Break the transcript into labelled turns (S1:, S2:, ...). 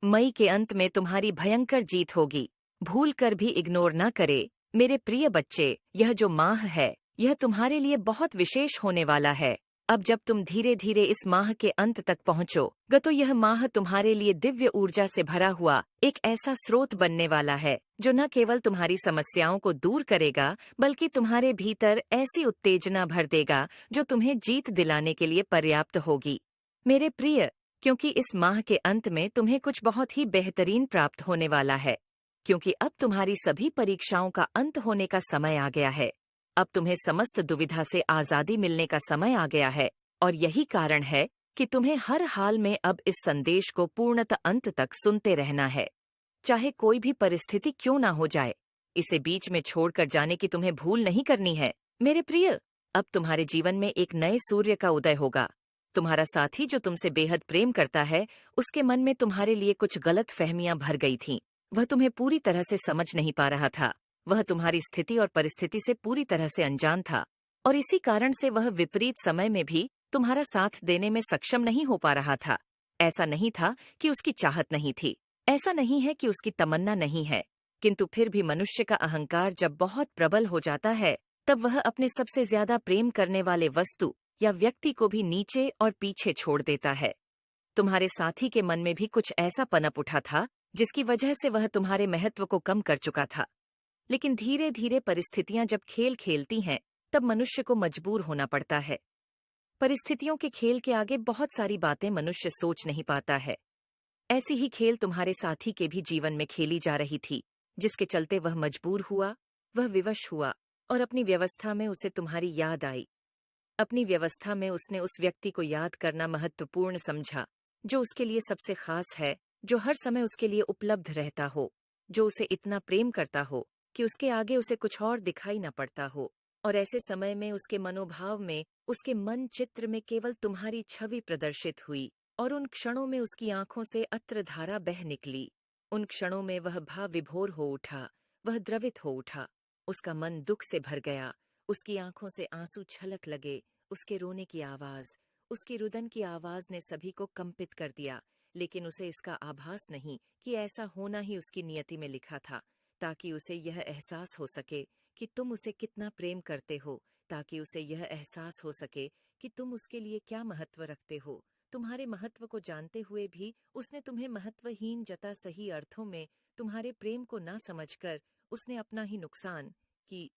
S1: मई के अंत में तुम्हारी भयंकर जीत होगी। भूल कर भी इग्नोर न करे। मेरे प्रिय बच्चे, यह जो माह है, यह तुम्हारे लिए बहुत विशेष होने वाला है। अब जब तुम धीरे धीरे इस माह के अंत तक पहुंचोगे तो यह माह तुम्हारे लिए दिव्य ऊर्जा से भरा हुआ एक ऐसा स्रोत बनने वाला है जो न केवल तुम्हारी समस्याओं को दूर करेगा बल्कि तुम्हारे भीतर ऐसी उत्तेजना भर देगा जो तुम्हें जीत दिलाने के लिए पर्याप्त होगी। मेरे प्रिय, क्योंकि इस माह के अंत में तुम्हें कुछ बहुत ही बेहतरीन प्राप्त होने वाला है, क्योंकि अब तुम्हारी सभी परीक्षाओं का अंत होने का समय आ गया है। अब तुम्हें समस्त दुविधा से आजादी मिलने का समय आ गया है और यही कारण है कि तुम्हें हर हाल में अब इस संदेश को पूर्णतः अंत तक सुनते रहना है, चाहे कोई भी परिस्थिति क्यों ना हो जाए। इसे बीच में छोड़कर जाने की तुम्हें भूल नहीं करनी है। मेरे प्रिय, अब तुम्हारे जीवन में एक नए सूर्य का उदय होगा। तुम्हारा साथी जो तुमसे बेहद प्रेम करता है, उसके मन में तुम्हारे लिए कुछ गलत फहमियां भर गई थीं। वह तुम्हें पूरी तरह से समझ नहीं पा रहा था। वह तुम्हारी स्थिति और परिस्थिति से पूरी तरह से अनजान था और इसी कारण से वह विपरीत समय में भी तुम्हारा साथ देने में सक्षम नहीं हो पा रहा था। ऐसा नहीं था कि उसकी चाहत नहीं थी, ऐसा नहीं है कि उसकी तमन्ना नहीं है, किंतु फिर भी मनुष्य का अहंकार जब बहुत प्रबल हो जाता है तब वह अपने सबसे ज्यादा प्रेम करने वाले वस्तु या व्यक्ति को भी नीचे और पीछे छोड़ देता है। तुम्हारे साथी के मन में भी कुछ ऐसा पनप उठा था जिसकी वजह से वह तुम्हारे महत्व को कम कर चुका था। लेकिन धीरे धीरे परिस्थितियां जब खेल खेलती हैं तब मनुष्य को मजबूर होना पड़ता है। परिस्थितियों के खेल के आगे बहुत सारी बातें मनुष्य सोच नहीं पाता है। ऐसी ही खेल तुम्हारे साथी के भी जीवन में खेली जा रही थी, जिसके चलते वह मजबूर हुआ, वह विवश हुआ और अपनी व्यवस्था में उसे तुम्हारी याद आई। अपनी व्यवस्था में उसने उस व्यक्ति को याद करना महत्वपूर्ण समझा जो उसके लिए सबसे खास है, जो हर समय उसके लिए उपलब्ध रहता हो, जो उसे इतना प्रेम करता हो कि उसके आगे उसे कुछ और दिखाई न पड़ता हो। और ऐसे समय में उसके मनोभाव में, उसके मन चित्र में केवल तुम्हारी छवि प्रदर्शित हुई और उन क्षणों में उसकी आंखों से अश्रुधारा बह निकली। उन क्षणों में वह भाव विभोर हो उठा, वह द्रवित हो उठा, उसका मन दुख से भर गया, उसकी आंखों से आंसू छलक लगे। उसके रोने की आवाज, उसकी रुदन की आवाज ने सभी को कंपित कर दिया, लेकिन उसे इसका आभास नहीं कि ऐसा होना ही उसकी नियति में लिखा था, ताकि उसे यह एहसास हो सके कि तुम उसे कितना प्रेम करते हो, ताकि उसे यह एहसास हो सके कि तुम उसके लिए क्या महत्व रखते हो। तुम्हारे महत्व को जानते हुए भी उसने तुम्हें महत्वहीन जता सही अर्थों में तुम्हारे प्रेम को ना समझकर उसने अपना ही नुकसान की